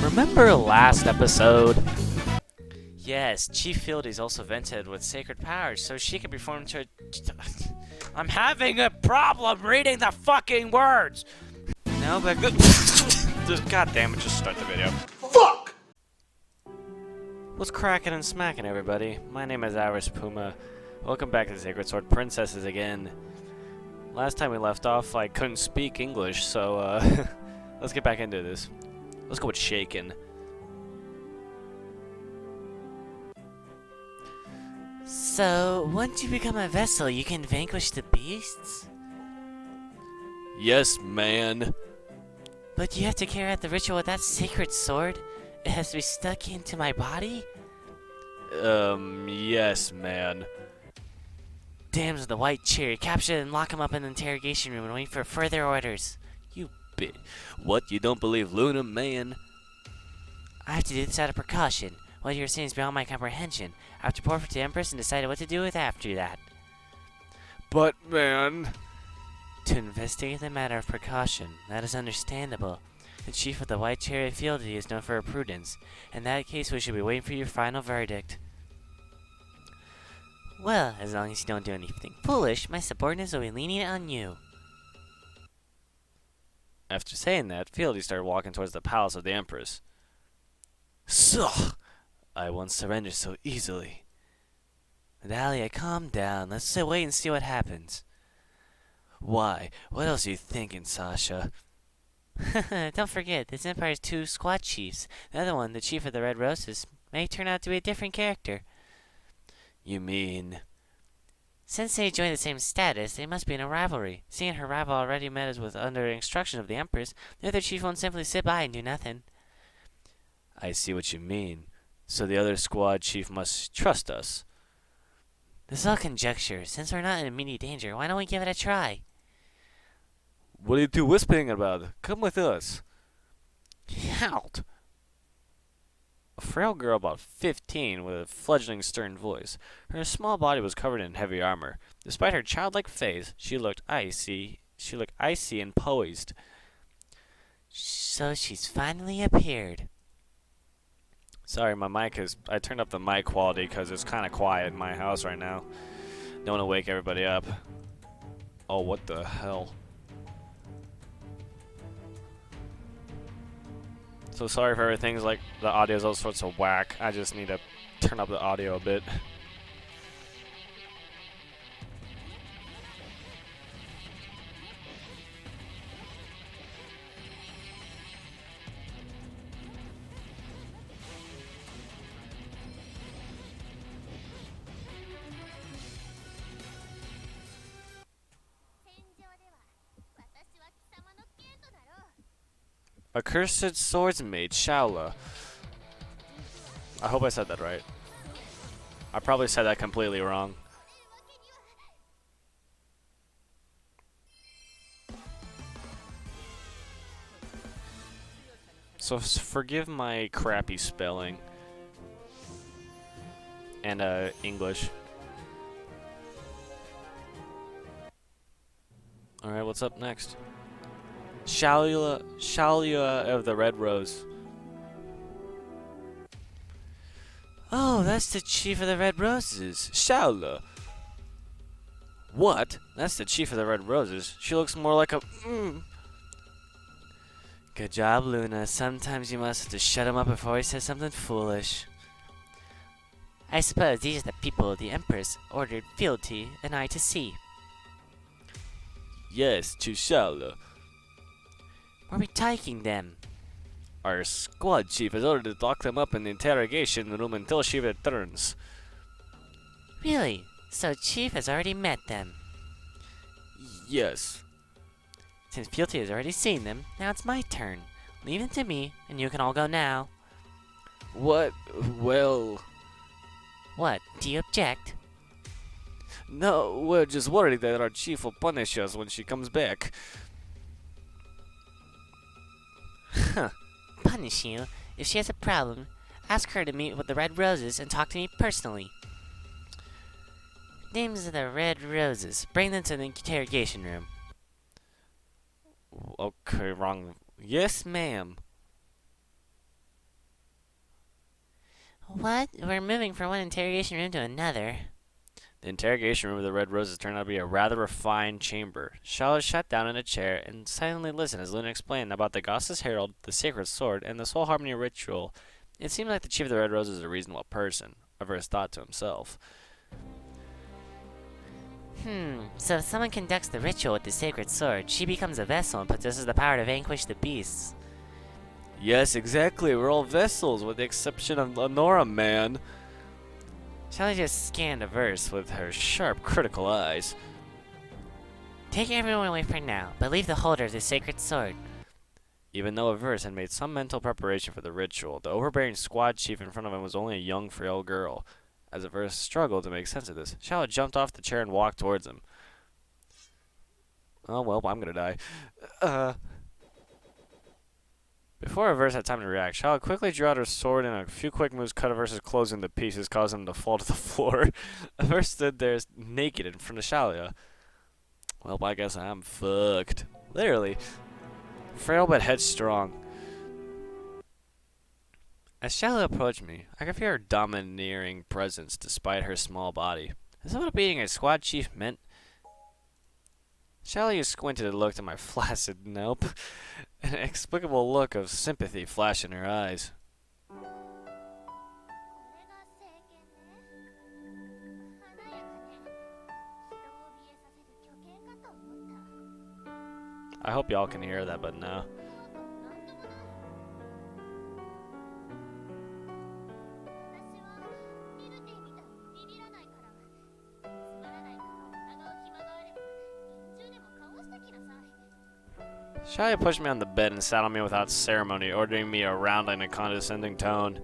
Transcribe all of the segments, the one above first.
Remember last episode? Yes, Chief Fieldy is also vented with sacred powers, so she can perform to. I'm having a problem reading the fucking words. No, but just goddamn it, just start the video. Fuck! What's cracking and smacking, everybody? My name is Iris Puma. Welcome back to Sacred Sword Princesses again. Last time we left off, I couldn't speak English, so let's get back into this. Let's go with shaking. So, once you become a vessel, you can vanquish the beasts? Yes, man. But you have to carry out the ritual with that sacred sword? It has to be stuck into my body? Yes, man. Damn the white cherry. Capture and lock him up in the interrogation room and wait for further orders. You bit. What, you don't believe Luna, man? I have to do this out of precaution. What you're saying is beyond my comprehension. I have to report to the empress and decide what to do with after that. But, man... To investigate the matter of precaution, that is understandable. The chief of the White Cherry Fieldy is known for her prudence. In that case, we should be waiting for your final verdict. Well, as long as you don't do anything foolish, my subordinates will be lenient on you. After saying that, Fieldy started walking towards the palace of the empress. Suh! I won't surrender so easily. Dahlia, calm down. Let's wait and see what happens. Why? What else are you thinking, Sasha? Don't forget, this empire has two squad chiefs. The other one, the chief of the Red Roses, may turn out to be a different character. You mean... Since they join the same status, they must be in a rivalry. Seeing her rival already met us with under instruction of the Empress, the other chief won't simply sit by and do nothing. I see what you mean. So the other squad chief must trust us. This is all conjecture. Since we're not in immediate danger, why don't we give it a try? What are you two whispering about? Come with us. Out! A frail girl about 15 with a fledgling stern voice. Her small body was covered in heavy armor. Despite her childlike face, she looked icy and poised. So she's finally appeared. Sorry, I turned up the mic quality because it's kind of quiet in my house right now. Don't want to wake everybody up. Oh, what the hell? So sorry for everything. Like the audio's all sorts of whack. I just need to turn up the audio a bit. Accursed swordsmaid Shaula. I hope I said that right. I probably said that completely wrong. So forgive my crappy spelling and English. Alright, what's up next? Shaula of the Red Rose. Oh, that's the chief of the Red Roses. Shaula. What? That's the chief of the Red Roses. She looks more like a... Good job, Luna. Sometimes you must have to shut him up before he says something foolish. I suppose these are the people the Empress ordered Fieldy and I to see. Yes, to Shaula. Where are we taking them? Our squad chief has ordered to lock them up in the interrogation room until she returns. Really? So Chief has already met them? Yes. Since Fieldy has already seen them, now it's my turn. Leave them to me, and you can all go now. What? Well... What? Do you object? No, we're just worried that our chief will punish us when she comes back. Huh. Punish you? If she has a problem, ask her to meet with the Red Roses and talk to me personally. Names of the Red Roses. Bring them to the interrogation room. Okay, wrong. Yes, ma'am. What? We're moving from one interrogation room to another. The interrogation room of the Red Roses turned out to be a rather refined chamber. Charlotte sat down in a chair and silently listened as Luna explained about the Goddess Herald, the Sacred Sword, and the Soul Harmony ritual. It seemed like the Chief of the Red Roses was a reasonable person, Avers thought to himself. So if someone conducts the ritual with the sacred sword, she becomes a vessel and possesses the power to vanquish the beasts. Yes, exactly. We're all vessels, with the exception of Lenora, man. Shelly just scanned Avers With her sharp, critical eyes. Take everyone away for now, but leave the holder of the sacred sword. Even though Avers had made some mental preparation for the ritual, the overbearing squad chief in front of him was only a young, frail girl. As Avers struggled to make sense of this, Charlotte jumped off the chair and walked towards him. Oh, well, I'm gonna die. Before Avers had time to react, Charlotte quickly drew out her sword and a few quick moves cut Avers' clothes into pieces, causing him to fall to the floor. Avers stood there naked in front of Charlotte. Well, I guess I'm fucked. Literally. Frail but headstrong. As Charlotte approached me, I could feel her domineering presence despite her small body. Is that what being a squad chief meant? Charlotte squinted and looked at my flaccid nope. An inexplicable look of sympathy flashed in her eyes. I hope y'all can hear that, but no. Shia pushed me on the bed and sat on me without ceremony, ordering me around in a condescending tone.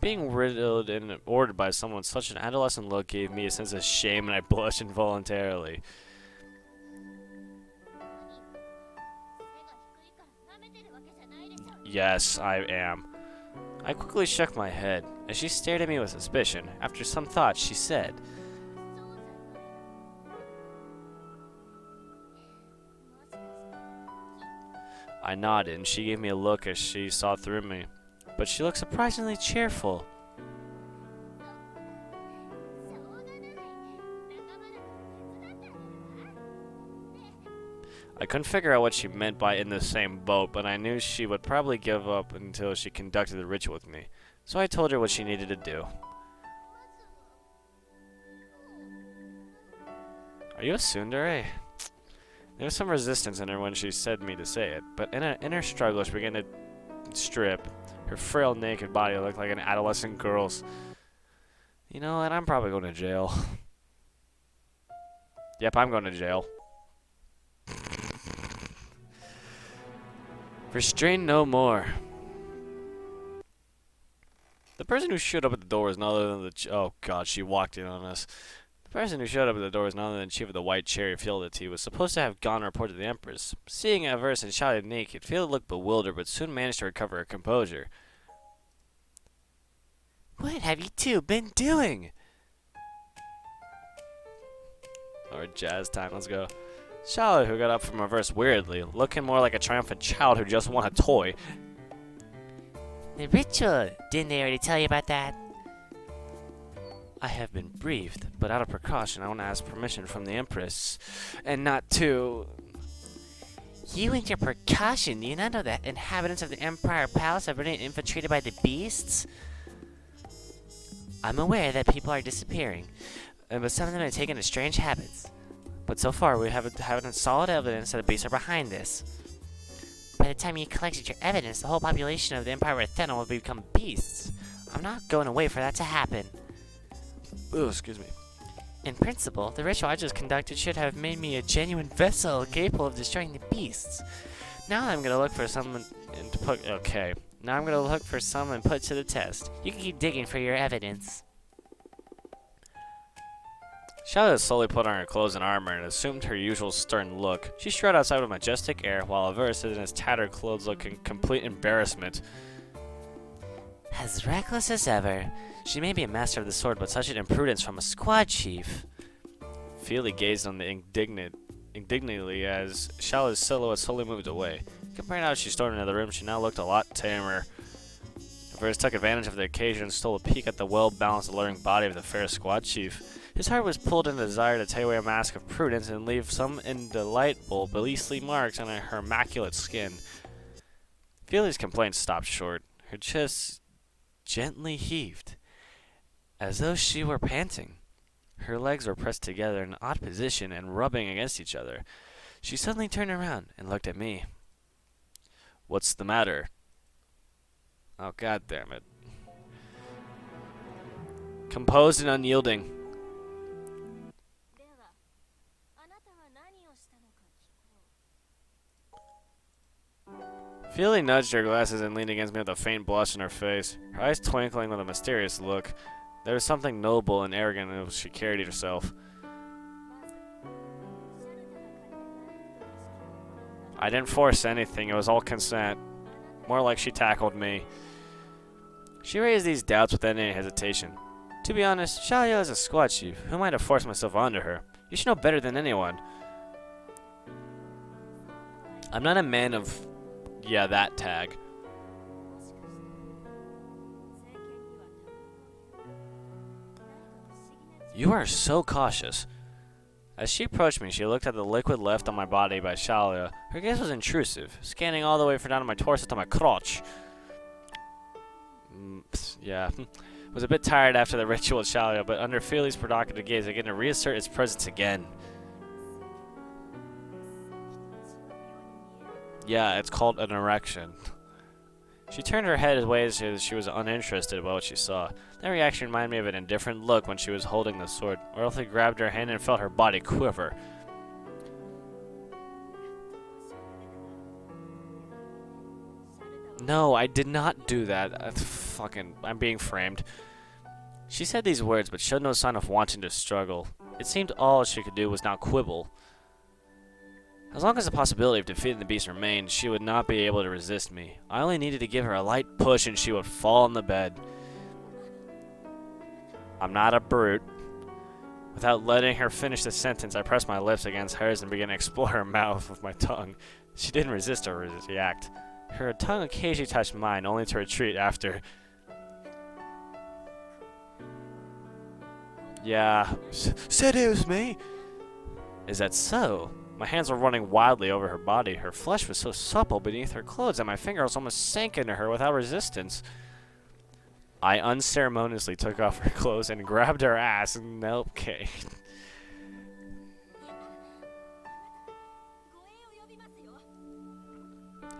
Being riddled and ordered by someone with such an adolescent look gave me a sense of shame, and I blushed involuntarily. Yes, I am. I quickly shook my head. As she stared at me with suspicion, after some thought, she said, I nodded, and she gave me a look as she saw through me. But she looked surprisingly cheerful. I couldn't figure out what she meant by in the same boat, but I knew she would probably give up until she conducted the ritual with me. So I told her what she needed to do. Are you a tsundere? There was some resistance in her when she said me to say it, but in her struggle she began to strip. Her frail, naked body looked like an adolescent girl's. You know what? I'm probably going to jail. Yep, I'm going to jail. Restrain no more. The person who showed up at the door was none other than the oh god, she walked in on us. The person who showed up at the door was none other than Chief of the White Cherry Fieldy. Was supposed to have gone and reported to the Empress. Seeing Avers and shouted naked, Fieldy looked bewildered, but soon managed to recover her composure. What have you two been doing? Alright, jazz time, let's go. Charlotte, who got up from Avers weirdly, looking more like a triumphant child who just won a toy. The ritual! Didn't they already tell you about that? I have been briefed, but out of precaution I want to ask permission from the Empress, and not to... You and your precaution, do you not know that inhabitants of the Empire Palace have been infiltrated by the beasts? I'm aware that people are disappearing, but some of them have taken to strange habits. But so far we haven't solid evidence that the beasts are behind this. By the time you collected your evidence, the whole population of the Empire of Athena will become beasts. I'm not going to wait for that to happen. Oh, excuse me. In principle, the ritual I just conducted should have made me a genuine vessel capable of destroying the beasts. Now I'm gonna look for someone to put. Okay. Now I'm gonna look for someone put to the test. You can keep digging for your evidence. Charlotte slowly put on her clothes and armor and assumed her usual stern look. She strode outside with majestic air, while Avers in his tattered clothes looked in complete embarrassment. As reckless as ever. She may be a master of the sword, but such an imprudence from a squad chief. Fieldy gazed on the indignantly as Shala's silhouette slowly moved away. Compared to how she stormed into the room, she now looked a lot tamer. Verse took advantage of the occasion and stole a peek at the well-balanced, alluring body of the fair squad chief. His heart was pulled in the desire to take away a mask of prudence and leave some indelightful, beastly marks on her immaculate skin. Fieldy's complaints stopped short. Her chest gently heaved, as though she were panting. Her legs were pressed together in an odd position and rubbing against each other. She suddenly turned around and looked at me. "What's the matter?" Oh, god damn it. Composed and unyielding. Fieldy nudged her glasses and leaned against me with a faint blush on her face, her eyes twinkling with a mysterious look. There was something noble and arrogant in the way she carried herself. I didn't force anything, it was all consent. More like she tackled me. She raised these doubts without any hesitation. To be honest, Shalia is a squad chief. Who might have forced myself onto her? You should know better than anyone. I'm not a man of... yeah, that tag. You are so cautious. As she approached me, she looked at the liquid left on my body by Shalia. Her gaze was intrusive, scanning all the way from down to my torso to my crotch. Yeah. Was a bit tired after the ritual with Shalia, but under Fieldy's provocative gaze, I began to reassert its presence again. Yeah, it's called an erection. She turned her head away as if she was uninterested about what she saw. That reaction reminded me of an indifferent look when she was holding the sword. Dorothy grabbed her hand and felt her body quiver. No, I did not do that. I'm being framed. She said these words, but showed no sign of wanting to struggle. It seemed all she could do was now quibble. As long as the possibility of defeating the beast remained, she would not be able to resist me. I only needed to give her a light push and she would fall on the bed. I'm not a brute. Without letting her finish the sentence, I pressed my lips against hers and began to explore her mouth with my tongue. She didn't resist or react. Her tongue occasionally touched mine, only to retreat after. Yeah, said it was me. Is that so? My hands were running wildly over her body. Her flesh was so supple beneath her clothes that my fingers almost sank into her without resistance. I unceremoniously took off her clothes and grabbed her ass. Nope, okay.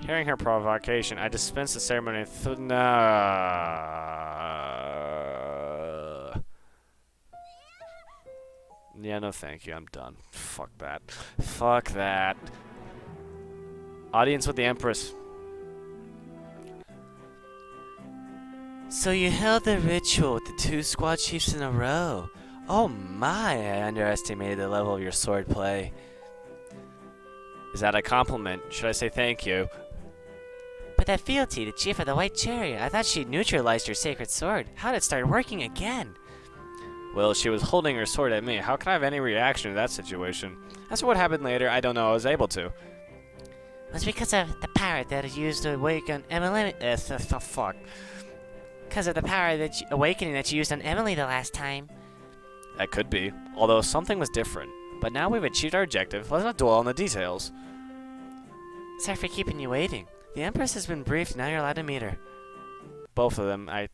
Hearing her provocation, I dispensed the ceremony. Yeah, no thank you, I'm done. Fuck that. Fuck that. Audience with the Empress. So you held the ritual with the 2 squad chiefs in a row. Oh my, I underestimated the level of your swordplay. Is that a compliment? Should I say thank you? But that Fieldy, the chief of the White Chariot, I thought she neutralized your sacred sword. How did it start working again? Well, she was holding her sword at me. How can I have any reaction to that situation? As for what happened later, I don't know. I was able to. It was because of the power that it used to awaken Emily. Fuck. Because of the power that awakening that you used on Emily the last time. That could be. Although something was different. But now we've achieved our objective. Let's not dwell on the details. Sorry for keeping you waiting. The Empress has been briefed. Now you're allowed to meet her. Both of them. I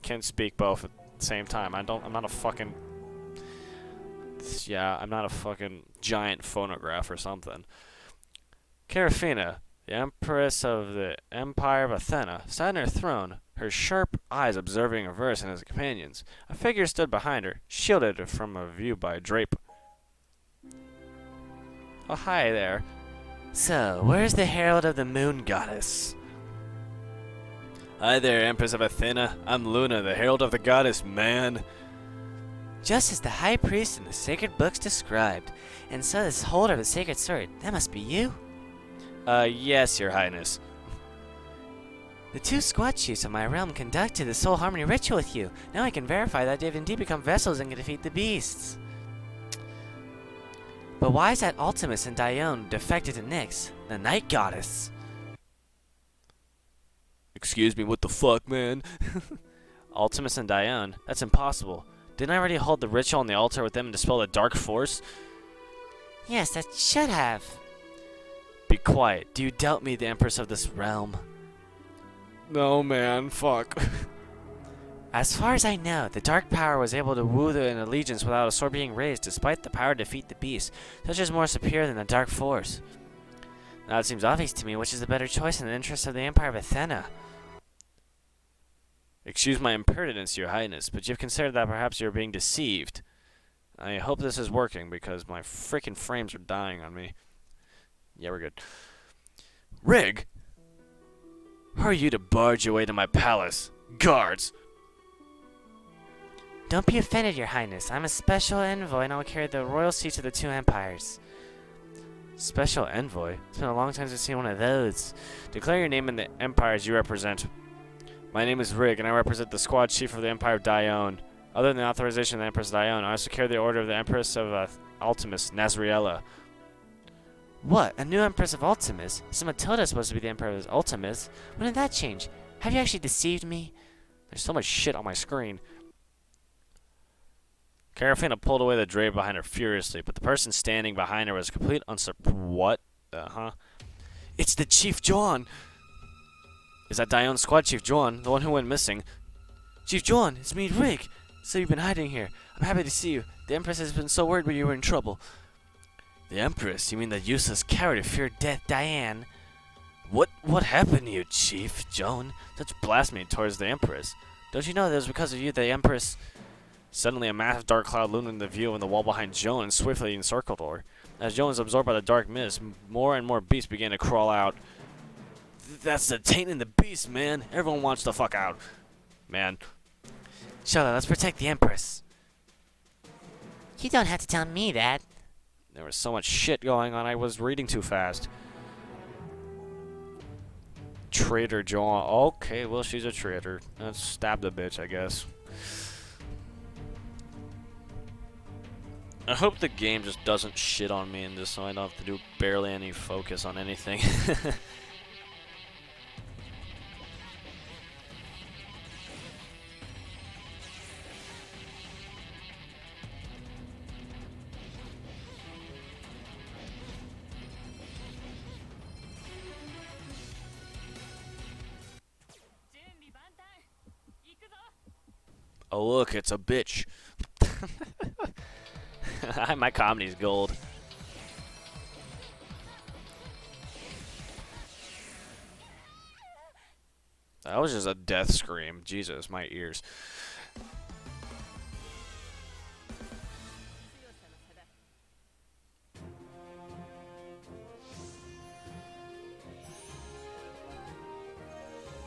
can't speak both at the same time. I'm not a fucking... Yeah, I'm not a fucking giant phonograph or something. Karafina, the Empress of the Empire of Athena, sat on her throne, her sharp eyes observing Verse and his companions. A figure stood behind her, shielded from a view by a drape. Oh, hi there. So, where's the Herald of the Moon Goddess? Hi there, Empress of Athena. I'm Luna, the Herald of the Goddess, man. Just as the High Priest in the sacred books described. And so this holder of the sacred sword, that must be you? Yes, Your Highness. The 2 squad chiefs of my realm conducted the soul harmony ritual with you. Now I can verify that they've indeed become vessels and can defeat the beasts. But why is that Ultimus and Dione defected to Nyx, the night goddess? Excuse me, what the fuck, man? Ultimus and Dione? That's impossible. Didn't I already hold the ritual on the altar with them and dispel the dark force? Yes, that should have. Be quiet. Do you doubt me, the empress of this realm? No, man. Fuck. As far as I know, the Dark Power was able to woo an allegiance without a sword being raised, despite the power to defeat the beast, such as more superior than the Dark Force. Now it seems obvious to me which is the better choice in the interest of the Empire of Athena. Excuse my impertinence, your highness, but you've considered that perhaps you're being deceived. I hope this is working, because my freaking frames are dying on me. Yeah, we're good. Rig? Who are you to barge your way to my palace? Guards! Don't be offended, your highness. I'm a special envoy and I will carry the royal seat of the two empires. Special envoy? It's been a long time since I've seen one of those. Declare your name and the empires you represent. My name is Rig, and I represent the squad chief of the Empire of Dione. Other than the authorization of the Empress Dione, I also carry the order of the Empress of Ultimus, Nazriella. What? A new Empress of Ultimus? So Matilda is supposed to be the Empress of Ultimus? When did that change? Have you actually deceived me? There's so much shit on my screen. Carafina pulled away the drape behind her furiously, but the person standing behind her was complete What? It's the Chief John! Is that Dione's squad chief, John, the one who went missing? Chief John, it's me, Rick. So you've been hiding here. I'm happy to see you. The Empress has been so worried when you were in trouble. The Empress? You mean the useless coward who feared death, Diane? What happened to you, Chief John? Such blasphemy towards the Empress. Don't you know that it was because of you the Empress... Suddenly, a massive dark cloud loomed into view on the wall behind Joan and swiftly encircled her. As Joan was absorbed by the dark mist, more and more beasts began to crawl out. That's the taint in the beast, man. Everyone wants the fuck out. Man. Charlotte, let's protect the Empress. You don't have to tell me that. There was so much shit going on, I was reading too fast. Traitor Joan. Okay, well, she's a traitor. Let's stab the bitch, I guess. I hope the game just doesn't shit on me in this, so I don't have to do barely any focus on anything. Oh look, it's a bitch. My comedy's gold. That was just a death scream. Jesus, my ears.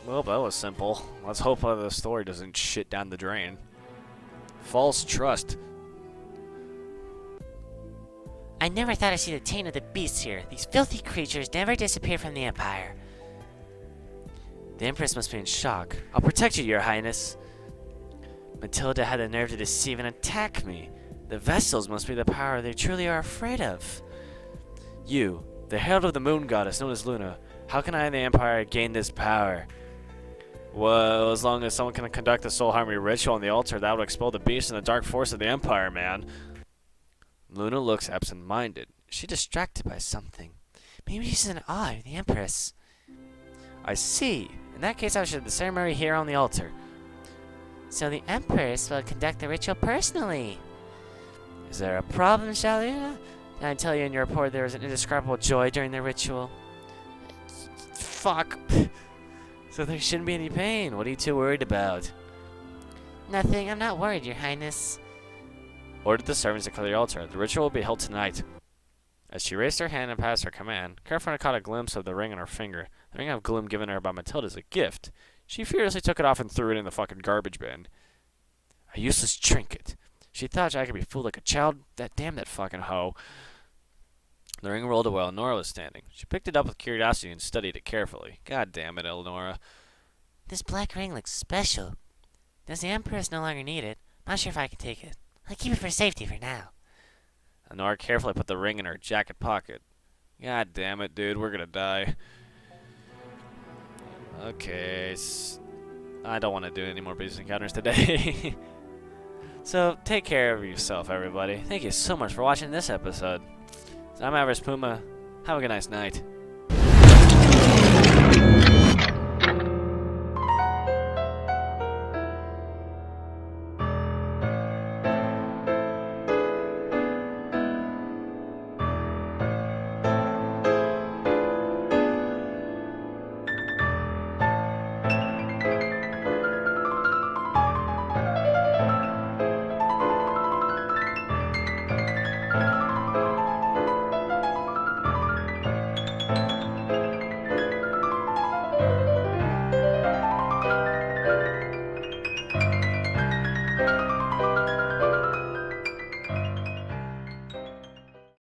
Well, that was simple. Let's hope the story doesn't shit down the drain. False trust. I never thought I'd see the taint of the beasts here. These filthy creatures never disappear from the Empire. The Empress must be in shock. I'll protect you, your highness. Matilda had the nerve to deceive and attack me. The Vestals must be the power they truly are afraid of. You, the herald of the moon goddess known as Luna, how can I and the Empire gain this power? Well, as long as someone can conduct the soul harmony ritual on the altar, that would expel the beast and the dark force of the Empire, man. Luna looks absent-minded. Is she distracted by something? Maybe she's in awe of the Empress. I see. In that case, I should have the ceremony here on the altar. So the Empress will conduct the ritual personally. Is there a problem, Shaluna? Did I tell you in your report there was an indescribable joy during the ritual? Fuck. So there shouldn't be any pain. What are you too worried about? Nothing. I'm not worried, your highness. Order the servants to clear the altar. The ritual will be held tonight. As she raised her hand and passed her command, Carafina caught a glimpse of the ring on her finger. The ring of gloom given her by Matilda as a gift. She furiously took it off and threw it in the fucking garbage bin. A useless trinket. She thought I could be fooled like a child. Damn that fucking hoe. The ring rolled away while Nora was standing. She picked it up with curiosity and studied it carefully. God damn it, Eleonora. This black ring looks special. Does the Empress no longer need it? I'm not sure if I can take it. I'll keep it for safety for now. Nora carefully put the ring in her jacket pocket. God damn it, dude, we're gonna die. Okay, I don't want to do any more business encounters today. So, take care of yourself, everybody. Thank you so much for watching this episode. I'm Everest Puma. Have a good nice night.